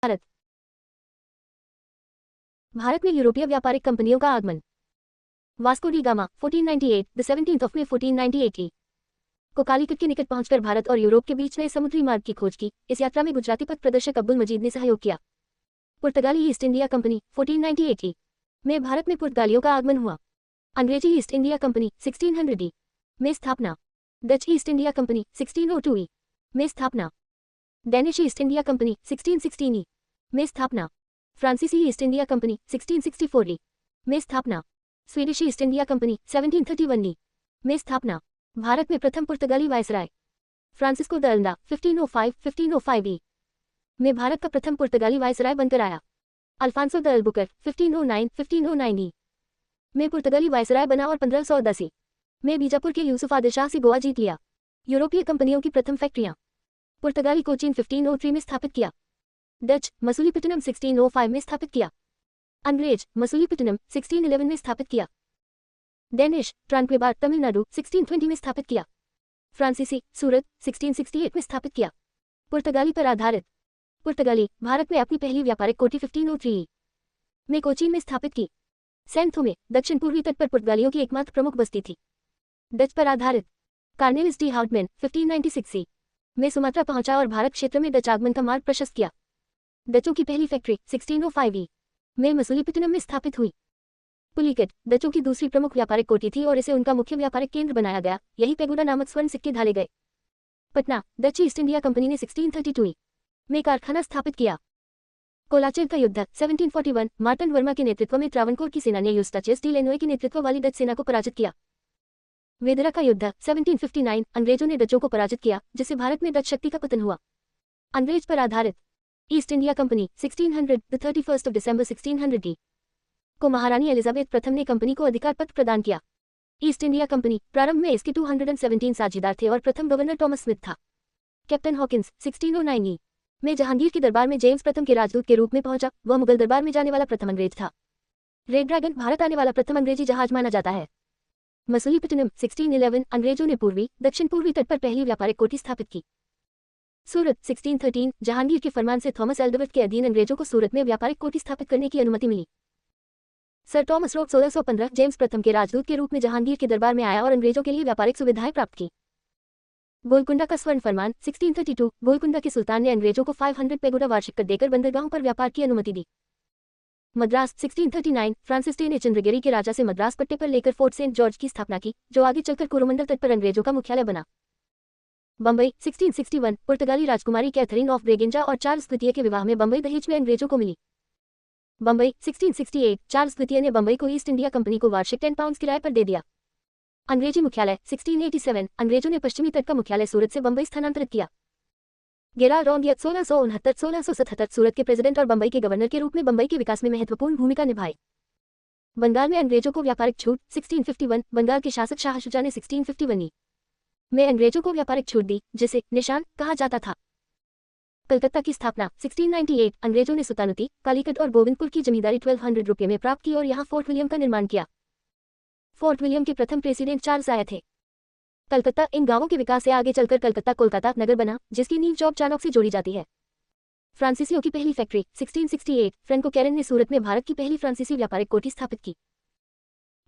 भारत। भारत में यूरोपीय व्यापारिक कंपनियों का आगमन। Vasco D gamma 1498 the 17th of May 1498 को कालीकट के निकट पहुंचकर भारत और यूरोप के बीच नए समुद्री मार्ग की खोज की। इस यात्रा में गुजराती पथ प्रदर्शक अब्दुल मजीद ने सहयोग किया। पुर्तगाली ईस्ट इंडिया कंपनी 1498 में भारत में पुर्तगालियों का आगमन हुआ। अंग्रेजी ईस्ट इंडिया कंपनी 1600 में स्थापना। डच ईस्ट इंडिया कंपनी 1602 में स्थापना। डेनिश ईस्ट इंडिया कंपनी 1616 में स्थापना। फ्रांसीसी ईस्ट इंडिया कंपनी 1664 में स्थापना। स्वीडिश ईस्ट इंडिया कंपनी 1731 में स्थापना। भारत में प्रथम पुर्तगाली वायसराय फ्रांसिस्को द अल्दा 1505 में भारत का प्रथम पुर्तगाली वायसराय बनकर आया। अल्फांसो द अल्बुकर 1509 में पुर्तगाली वायसराय बना और 1510 में बीजापुर के यूसुफ आदिल शाह से गोवा जीत लिया। यूरोपीय कंपनियों की प्रथम फैक्ट्रियां। पुर्तगाली कोचीन 1503 में स्थापित किया। डच मसूलीपट्टनम 1605 में स्थापित किया। अंग्रेज मसूलीपट्टनम 1611 में स्थापित किया। डेनिश ट्रांक्वेबार तमिलनाडु 1620 में स्थापित किया। फ्रांसीसी सूरत 1668 में स्थापित किया। पुर्तगाली पर आधारित। पुर्तगाली भारत में अपनी पहली व्यापारिक कोठी 1503 में कोचीन में स्थापित की। सैन थोमे दक्षिण पूर्वी तट पर पुर्तगालियों की एकमात्र प्रमुख बस्ती थी। डच पर आधारित। कार्नेलिस डी हाउटमैन 1596 में सुमात्रा पहुंचा और भारत क्षेत्र में डच आगमन का मार्ग प्रशस्त किया। डचों की पहली फैक्ट्री 1605 में मसूलीपट्टनम में स्थापित हुई। पुलिकट डचों की दूसरी प्रमुख व्यापारिक कोठी थी और इसे उनका मुख्य व्यापारिक केंद्र बनाया गया। यही पेगोडा नामक स्वर्ण सिक्के ढाले गए। Patna Dutch east India company ने 1632 में कारखाना स्थापित किया। कोलाचिर का युद्ध 1741 मार्टन वर्मा के नेतृत्व में त्रावणकोर की सेना ने यूस्टाचियस डी लेनोए के नेतृत्व वाली डच सेना को पराजित किया। वेदरा का युद्ध 1759 अंग्रेजों ने डचों को पराजित किया, जिससे भारत में डच शक्ति का पतन हुआ। अंग्रेज पर आधारित। East India company 1600 the 31st of December 1600 को महारानी एलिजाबेथ प्रथम ने कंपनी को अधिकार पत्र प्रदान किया। ईस्ट इंडिया कंपनी प्रारंभ में इसके 217 साझेदार थे और प्रथम गवर्नर टॉमस स्मिथ था। कैप्टन हॉकिंस 1609 में जहांगीर के दरबार में जेम्स प्रथम के राजदूत के रूप में पहुंचा। वह मुगल दरबार में जाने वाला प्रथम अंग्रेज था। रेड ड्रैगन भारत आने वाला प्रथम अंग्रेजी जहाज माना जाता है। मसूलीपट्टनम 1611 अंग्रेजों ने पूर्वी दक्षिण पूर्वी तट पर पहली व्यापारिक कोठी स्थापित की। सूरत 1613 जहांगीर के फरमान से थॉमस एल्डवर्थ के अधीन अंग्रेजों को सूरत में व्यापारिक कोठी स्थापित करने की अनुमति मिली। सर टॉमस रोड 1615 जेम्स प्रथम के राजदूत के रूप में जहांगीर के दरबार में आया और अंग्रेजों के लिए व्यापारिक सुविधाएं प्राप्त की। गोलकुंडा का स्वर्ण फरमान 1632 गोलकुंडा के सुल्तान ने अंग्रेजों को 500 पेगोडा वार्षिक कर देकर बंदरगाहों पर व्यापार की अनुमति दी। मद्रास 1639 फ्रांसिस डे ने चंद्रगिरी के राजा से मद्रास पट्टे पर लेकर फोर्ट सेंट जॉर्ज की स्थापना की, जो आगे चलकर कोरोमंडल तट पर अंग्रेजों का मुख्यालय बना। बंबई 1661 पुर्तगाली राजकुमारी कैथरीन ऑफ ब्रेगेंजा और चार्ल्स द्वितीय के विवाह में बंबई दहेज में अंग्रेजों को मिली। बंबई 1668 चार्ल्स द्वितीय ने बंबई को ईस्ट इंडिया कंपनी को वार्षिक 10 पाउंड किराए पर दे दिया। अंग्रेजी मुख्यालय 1687 अंग्रेजों ने पश्चिमी तट का मुख्यालय सूरत से बंबई स्थानांतरित किया। गेराल्ड रॉन्डियत 1669-1677 सूरत के प्रेसिडेंट और बंबई के गवर्नर के रूप में बंबई के विकास में महत्वपूर्ण भूमिका निभाई। बंगाल में अंग्रेजों को व्यापारिक छूट 1651 बंगाल के शासक शाह शुजा ने 1651 में अंग्रेजों को व्यापारिक छूट दी, जिसे निशान कहा जाता था। कलकत्ता की स्थापना 1698 अंग्रेजों ने सुल्तानुती कालीकट और गोविंदपुर की जमींदारी 1200 रुपये में प्राप्त की और यहाँ फोर्ट विलियम का निर्माण किया। फोर्ट विलियम के प्रथम प्रेसिडेंट चार्ल्स आए थे। कलकत्ता इन गांवों के विकास से आगे चलकर कलकत्ता कोलकाता नगर बना, जिसकी नींव जॉब चाणक्य से जोड़ी जाती है। फ्रांसीसियों की पहली फैक्ट्री 1668 फ्रेंको कैरन ने सूरत में भारत की पहली फ्रांसीसी व्यापारिक कोठी स्थापित की।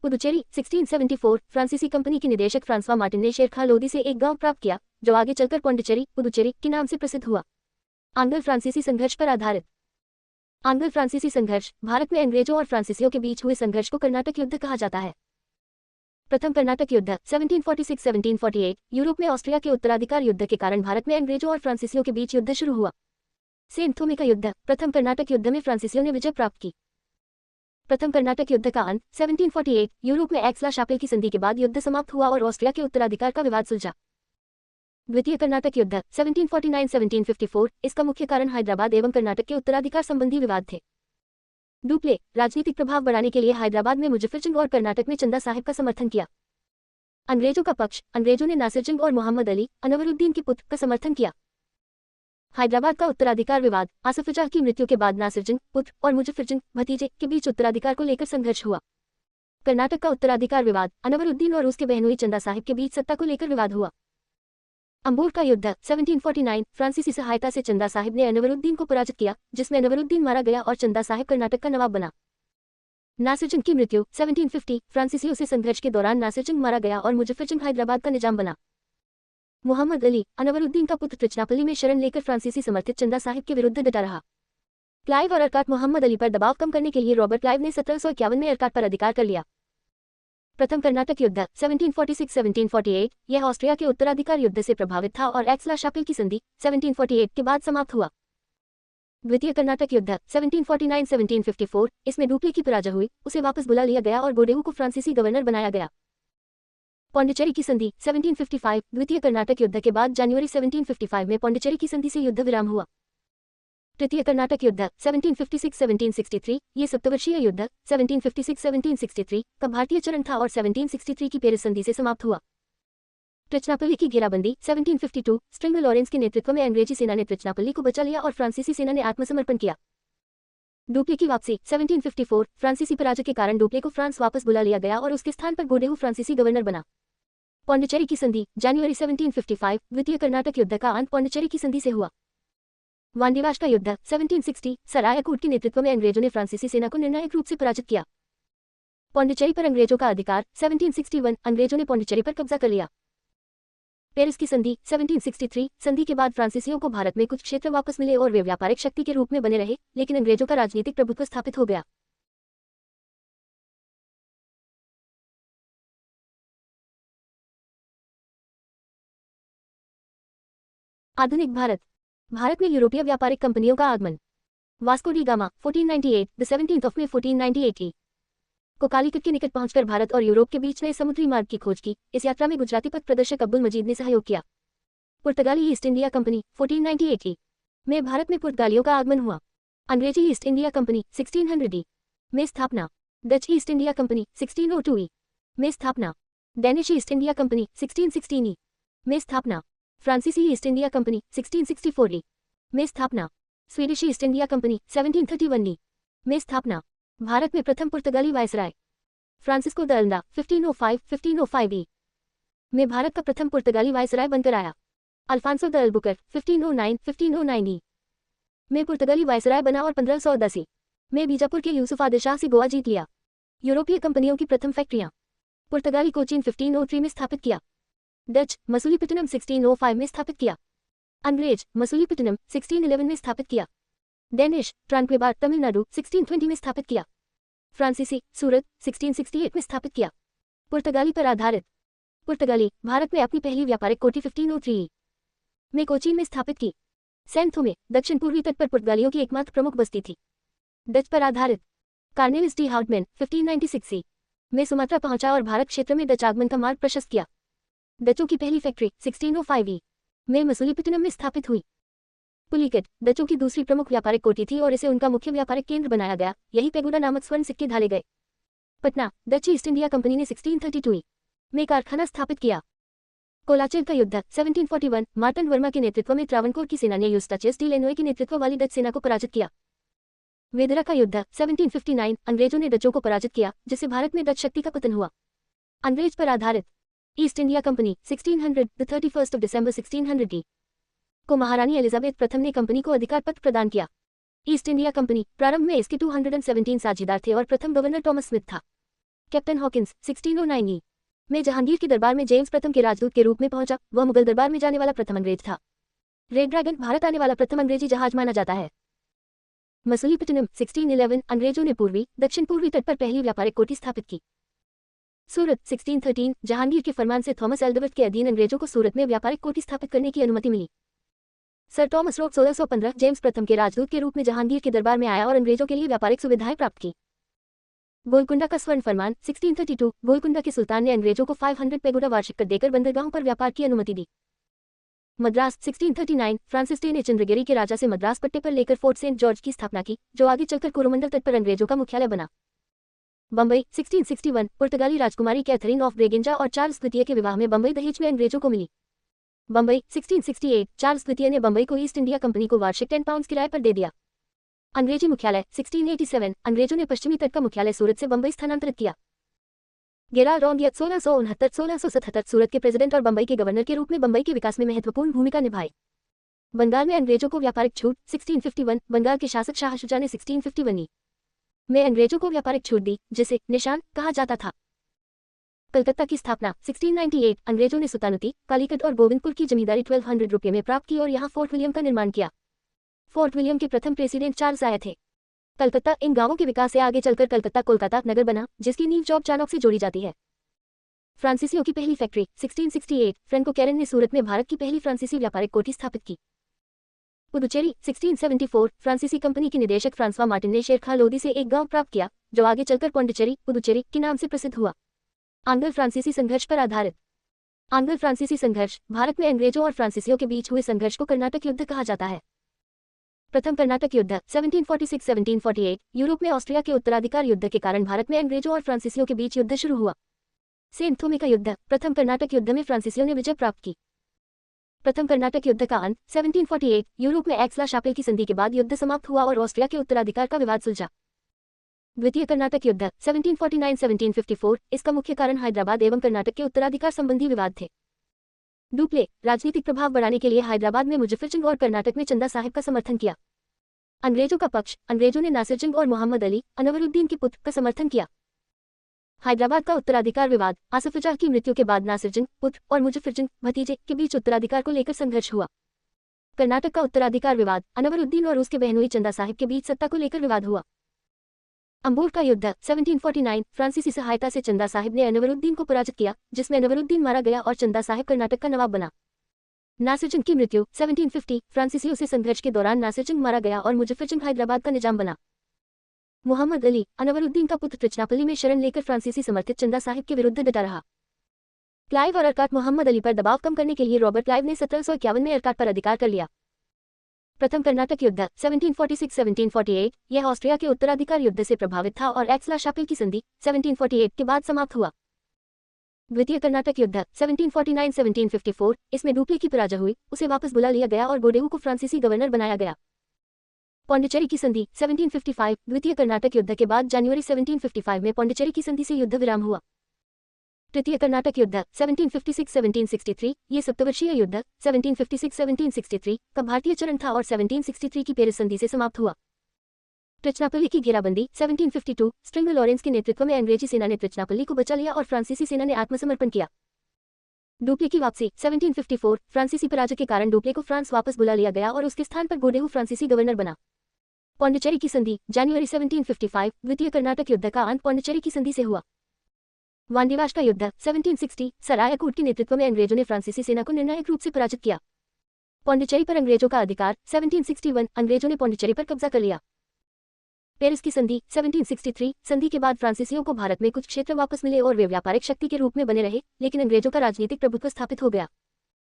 पुदुचेरी 1674 फ्रांसीसी कंपनी के निदेशक फ्रांसवा मार्टिन ने शेरखा लोदी से एक गांव प्राप्त किया, जो आगे चलकर पौंडीचेरी पुदुचेरी के नाम से प्रसिद्ध हुआ। आंग्ल फ्रांसीसी संघर्ष पर आधारित। आंग्ल फ्रांसीसी संघर्ष भारत में अंग्रेजों और फ्रांसीसियों के बीच हुए संघर्ष को कर्नाटक युद्ध कहा जाता है। प्रथम कर्नाटक युद्ध 1746-1748 यूरोप में ऑस्ट्रिया के उत्तराधिकार युद्ध के कारण भारत में अंग्रेजों और फ्रांसीसियों के बीच युद्ध शुरू हुआ। सेंट थोमे का युद्ध प्रथम कर्नाटक युद्ध में फ्रांसीसियों ने विजय प्राप्त की। प्रथम कर्नाटक युद्ध का अंत 1748 यूरोप में एक्सला शापेल की संधि के बाद युद्ध समाप्त हुआ और ऑस्ट्रिया के उत्तराधिकार का विवाद सुलझा। द्वितीय कर्नाटक युद्ध 1749-1754 इसका मुख्य कारण हैदराबाद एवं कर्नाटक के उत्तराधिकार संबंधी विवाद थे। डुप्ले राजनीतिक प्रभाव बढ़ाने के लिए हैदराबाद में मुजफ्फरजंग और कर्नाटक में चंदा साहिब का समर्थन किया। अंग्रेजों का पक्ष अंग्रेजों ने नासिरजंग और मोहम्मद अली अनवरुद्दीन के पुत्र का समर्थन किया। हैदराबाद का उत्तराधिकार विवाद आसफजाह की मृत्यु के बाद नासिरजंग पुत्र और मुजफ्फरजंग भतीजे के बीच उत्तराधिकार को लेकर संघर्ष हुआ। कर्नाटक का उत्तराधिकार विवाद अनवरुद्दीन और उसके बहनोई चंदा साहिब के बीच सत्ता को लेकर विवाद हुआ। अंबोर का युद्ध 1749 फ्रांसीसी सहायता से चंदा साहिब ने अनवरुद्दीन को पराजित किया, जिसमें अनवरुद्दीन मारा गया और चंदा साहिब कर्नाटक का नवाब बना। नासिरजंग की मृत्यु 1750 फ्रांसीसियों से संघर्ष के दौरान नासिरजंग मारा गया और मुजफ्फरजंग हैदराबाद का निजाम बना। मोहम्मद अली अनवरुद्दीन का पुत्र त्रिचनापल्ली में शरण लेकर फ्रांसीसी समर्थित चंदा साहिब के विरुद्ध डटा रहा। क्लाइव और अरकाट मोहम्मद अली पर दबाव कम करने के लिए रॉबर्ट क्लाइव ने 1751 में अरकाट पर अधिकार कर लिया। प्रथम कर्नाटक युद्ध 1746-1748 यह ऑस्ट्रिया के उत्तराधिकार युद्ध से प्रभावित था और एक्सला शापिल की संधि 1748 के बाद समाप्त हुआ। द्वितीय कर्नाटक युद्ध 1749-1754 इसमें डुप्ले की पराजय हुई, उसे वापस बुला लिया गया और गोडेहू को फ्रांसीसी गवर्नर बनाया गया। पौंडीचेरी की संधि 1755 द्वितीय कर्नाटक युद्ध के बाद जनवरी 1755 में पौंडीचेरी की संधि से युद्ध विराम हुआ। तृतीय कर्नाटक युद्ध 1756-1763 ये सप्तवर्षीय युद्ध 1756-1763 का भारतीय चरण था और 1763 की पेरिस संधि से समाप्त हुआ। त्रिचनापल्ली की घेराबंदी 1752 स्ट्रिंगर लॉरेंस के नेतृत्व में अंग्रेजी सेना ने त्रिचनापल्ली को बचा लिया और फ्रांसीसी सेना ने आत्मसमर्पण किया। डुप्ले की वापसी 1754 फ्रांसीसी पराजय के कारण डुप्ले को फ्रांस वापस बुला लिया गया और उसके स्थान पर गोडेहू फ्रांसीसी गवर्नर बना। पौंडीचेरी की संधि जनवरी 1755 द्वितीय कर्नाटक युद्ध का अंत पौंडीचेरी की संधि से हुआ। वांडीवाश का युद्ध 1760 सरायाकूट के नेतृत्व में अंग्रेजों ने फ्रांसीसी सेना को निर्णायक रूप से पराजित किया। पौंडीचेरी पर अंग्रेजों का अधिकार 1761 अंग्रेजों ने पौंडीचेरी पर कब्जा कर लिया। पेरिस की संधि 1763 संधि के बाद फ्रांसीसियों को भारत में कुछ क्षेत्र वापस मिले और वे व्यापारिक शक्ति के रूप में बने रहे, लेकिन अंग्रेजों का राजनीतिक प्रभुत्व स्थापित हो गया। आधुनिक भारत भारत में यूरोपीय व्यापारिक कंपनियों का आगमन। Vasco D gamma 1498 the 17th of May 1498 को कालीकट के निकट पहुंचकर भारत और यूरोप के बीच नए समुद्री मार्ग की खोज की। इस यात्रा में गुजराती पथ प्रदर्शक अब्दुल मजीद ने सहयोग किया। पुर्तगाली ईस्ट इंडिया कंपनी 1498 में भारत में पुर्तगालियों का आगमन हुआ। अंग्रेजी ईस्ट इंडिया कंपनी 1600 में स्थापना। डच ईस्ट इंडिया कंपनी 1602 में स्थापना। डेनिश ईस्ट इंडिया कंपनी 1616 में स्थापना। फ्रांसीसी ईस्ट इंडिया कंपनी 1664 में स्थापना। स्वीडिश ईस्ट इंडिया कंपनी 1731 में स्थापना। भारत में प्रथम पुर्तगाली वायसराय फ्रांसिस्को द अल्दा 1505 में भारत का प्रथम पुर्तगाली वायसराय बनकर आया। अल्फांसो द अल्बुकर 1509 में पुर्तगाली वायसराय बना और 1510 में बीजापुर के यूसुफ आदिल शाह से गोवा जीत लिया। यूरोपीय कंपनियों की प्रथम फैक्ट्रियां। पुर्तगाली कोचीन 1503 में स्थापित किया। डच मसूलीपट्टनम 1605 में स्थापित किया। अंग्रेज मसूलीपट्टनम 1611 में स्थापित किया। डेनिश ट्रांक्वेबार तमिलनाडु 1620 में स्थापित किया। फ्रांसीसी सूरत 1668 में स्थापित किया। पुर्तगाली पर आधारित। पुर्तगाली भारत में अपनी पहली व्यापारिक कोठी 1503 में कोचीन में स्थापित की। सैंथो में दक्षिण पूर्वी तट पर पुर्तगालियों की एकमात्र प्रमुख बस्ती थी। डच पर आधारित। कार्नेलिस डी हाउटमैन 1596 में सुमात्रा पहुंचा और भारत क्षेत्र में डच आगमन का मार्ग प्रशस्त किया। डचों की पहली फैक्ट्री 1605 में मसूलीपट्टनम में स्थापित हुई। पुलिकट डचों की दूसरी प्रमुख व्यापारिक कोठी थी और इसे उनका मुख्य व्यापारिक केंद्र बनाया गया। यही पेगोडा नामक स्वर्ण सिक्के ढाले गए। Patna Dutch east India company ने 1632 में कारखाना स्थापित किया। कोलाचिर का युद्ध 1741 मार्टन वर्मा के नेतृत्व में त्रावणकोर की सेना ने यूस्टाचियस डी लेनोए के नेतृत्व वाली डच सेना को पराजित किया। वेदरा का युद्ध 1759 अंग्रेजों ने डचों को पराजित किया, जिससे भारत में डच शक्ति का पतन हुआ। अंग्रेज पर आधारित। East India company 1600 the 31st of December 1600 को महारानी एलिजाबेथ प्रथम ने कंपनी को अधिकार पत्र प्रदान किया। ईस्ट इंडिया कंपनी प्रारंभ में इसके 217 साझेदार थे और प्रथम गवर्नर टॉमस स्मिथ था। कैप्टन हॉकिंस 1609 में जहांगीर के दरबार में जेम्स प्रथम के राजदूत के रूप में पहुंचा। वह मुगल दरबार में जाने वाला प्रथम अंग्रेज था। रेड ड्रैगन भारत आने वाला प्रथम अंग्रेजी जहाज माना जाता है। मसूलीपट्टनम 1611 अंग्रेजों ने पूर्वी दक्षिण पूर्वी तट पर पहली व्यापारिक कोठी स्थापित की। सूरत 1613 जहांगीर के फरमान से थॉमस एल्डवर्थ के अधीन अंग्रेजों को सूरत में व्यापारिक कोठी स्थापित करने की अनुमति मिली। सर टॉमस रोड 1615 जेम्स प्रथम के राजदूत के रूप में जहांगीर के दरबार में आया और अंग्रेजों के लिए व्यापारिक सुविधाएं प्राप्त की। गोलकुंडा का स्वर्ण फरमान 1632 गोलकुंडा के सुल्तान ने अंग्रेजों को 500 पेगोडा वार्षिक कर देकर बंदरगाहों पर व्यापार की अनुमति दी। मद्रास 1639 फ्रांसिस डे ने चंद्रगिरी के राजा से मद्रास पट्टे पर लेकर फोर्ट सेंट जॉर्ज की स्थापना की, जो आगे चलकर कोरोमंडल तट पर अंग्रेजों का मुख्यालय बना। बम्बई 1661 पुर्तगाली राजकुमारी कैथरीन ऑफ ब्रेगेंजा और चार्ल्स द्वितीय के विवाह में बम्बई दहेज में अंग्रेजों को मिली। बम्बई 1668 चार्ल्स द्वितीय ने बम्बई को ईस्ट इंडिया कंपनी को वार्षिक 10 पाउंड किराए पर दे दिया। अंग्रेजी मुख्यालय 1687 अंग्रेजों ने पश्चिमी तट का मुख्यालय सूरत से बम्बई स्थानांतरित किया। गेराल्ड या 1669-1677 सूरत के प्रेसिडेंट और बंबई के गवर्नर के रूप में बंबई के विकास में महत्वपूर्ण भूमिका निभाई। बंगाल में अंग्रेजों को व्यापारिक छूट 1651। बंगाल के शासक शाह शुजा ने 1651 में अंग्रेजों को व्यापारिक छूट दी, जिसे निशान कहा जाता था। कलकत्ता की स्थापना 1698। अंग्रेजों ने सुल्तानुती, कालीकट और गोविंदपुर की जमींदारी 1200 रुपये में प्राप्त की और यहाँ फोर्ट विलियम का निर्माण किया। फोर्ट विलियम के प्रथम प्रेसिडेंट चार्ल्स आए थे। कलकत्ता इन गांवों के विकास से आगे चलकर कलकत्ता कोलकाता नगर बना, जिसकी नींव जॉब चाणक्य से जोड़ी जाती है। फ्रांसीसियों की पहली फैक्ट्री 1668। फ्रेंको कैरन ने सूरत में भारत की पहली फ्रांसीसी व्यापारिक कोठी स्थापित की। पुदुचेरी 1674। फ्रांसीसी कंपनी के निदेशक फ्रांसवा मार्टिन ने शेरखा लोदी से एक गांव प्राप्त किया, जो आगे चलकर पौंडीचेरी पुदुचेरी के नाम से प्रसिद्ध हुआ। आंग्ल फ्रांसीसी संघर्ष पर आधारित। आंग्ल फ्रांसीसी संघर्ष भारत में अंग्रेजों और फ्रांसीसियों के बीच हुए संघर्ष को कर्नाटक युद्ध कहा जाता है। प्रथम कर्नाटक युद्ध 1746-1748। यूरोप में ऑस्ट्रिया के उत्तराधिकार युद्ध के कारण भारत में अंग्रेजों और फ्रांसीसियों के बीच युद्ध शुरू हुआ। सेंट थोमे का युद्ध। प्रथम कर्नाटक युद्ध में फ्रांसीसियों ने विजय प्राप्त की। प्रथम कर्नाटक युद्ध का अंत 1748। यूरोप में एक्सला शापेल की संधि के बाद युद्ध समाप्त हुआ और ऑस्ट्रिया के उत्तराधिकार का विवाद सुलझा। द्वितीय कर्नाटक युद्ध 1749-1754। इसका मुख्य कारण हैदराबाद एवं कर्नाटक के उत्तराधिकार संबंधी विवाद थे। डुप्ले राजनीतिक प्रभाव बढ़ाने के लिए हैदराबाद में मुजफ्फर और कर्नाटक में चंदा साहिब का समर्थन किया। अंग्रेजों का पक्ष। अंग्रेजों ने नासिर जंग और मोहम्मद अली अनवरुद्दीन के पुत्र का समर्थन किया। हैदराबाद का उत्तराधिकार विवाद। आसिफ जाह की मृत्यु के बाद नासिर जंग पुत्र और मुजफ्फर जंग भतीजे के बीच उत्तराधिकार को लेकर संघर्ष हुआ। कर्नाटक का उत्तराधिकार विवाद। अनवरुद्दीन और उसके बहनोई चंदा साहिब के बीच सत्ता को लेकर विवाद हुआ। अंबोर का युद्ध 1749। फ्रांसीसी सहायता से चंदा साहिब ने अनवरुद्दीन को पराजित किया, जिसमें अनवरुद्दीन मारा गया और चंदा साहिब कर्नाटक का नवाब बना। नासिर जंग की मृत्यु 1750। फ्रांसीसियों से संघर्ष के दौरान नासिर जंग मारा गया और मुजफ्फर जंग हैदराबाद का निजाम बना। मोहम्मद अली अनवरुद्दीन का पुत्र त्रिचनापल्ली में शरण लेकर फ्रांसीसी समर्थित चंदा साहिब के विरुद्ध डटा रहा। क्लाइव और अरकाट। मोहम्मद अली पर दबाव कम करने के लिए रॉबर्ट क्लाइव ने 1751 में अरकाट पर अधिकार कर लिया। प्रथम कर्नाटक युद्ध 1746-1748। यह ऑस्ट्रिया के उत्तराधिकार युद्ध से प्रभावित था और एक्सला शापेल की संधि 1748 के बाद समाप्त हुआ। द्वितीय कर्नाटक युद्ध 1749-1754। इसमें डुप्ले की पराजय हुई, उसे वापस बुला लिया गया और गोडेहू को फ्रांसीसी गवर्नर बनाया गया। पौंडीचेरी की संधि 1755। द्वितीय कर्नाटक युद्ध के बाद जनवरी 1755 में पौंडीचेरी की संधि से युद्ध विराम हुआ। तृतीय कर्नाटक युद्ध 1756-1763। ये सप्तवर्षीय युद्ध 1756-1763 का भारतीय चरण था और 1763 की पेरिस संधि से समाप्त हुआ। त्रिचनापल्ली की घेराबंदी 1752। स्ट्रिंगर लॉरेंस के नेतृत्व में अंग्रेजी सेना ने त्रिचनापल्ली को बचा लिया और फ्रांसीसी सेना ने आत्मसमर्पण किया। डुप्ले की वापसी 1754। फ्रांसीसी पराजय के कारण डुप्ले को फ्रांस वापस बुला लिया गया और उसके स्थान पर गोडेहू फ्रांसीसी गवर्नर बना। पौंडीचेरी की संधि जनवरी 1755। द्वितीय कर्नाटक युद्ध का अंत पौंडीचेरी की संधि से हुआ। वांडीवाश का युद्ध 1760। सर आयाकूट के नेतृत्व में अंग्रेजों ने फ्रांसीसी सेना को निर्णायक रूप से पराजित किया। पौंडीचेरी पर अंग्रेजों का अधिकार 1761। अंग्रेजों ने पौंडीचेरी पर कब्जा कर लिया। पेरिस की संधि 1763। संधि के बाद फ्रांसीसियों को भारत में कुछ क्षेत्र वापस मिले और वे व्यापारिक शक्ति के रूप में बने रहे, लेकिन अंग्रेजों का राजनीतिक प्रभुत्व स्थापित हो गया।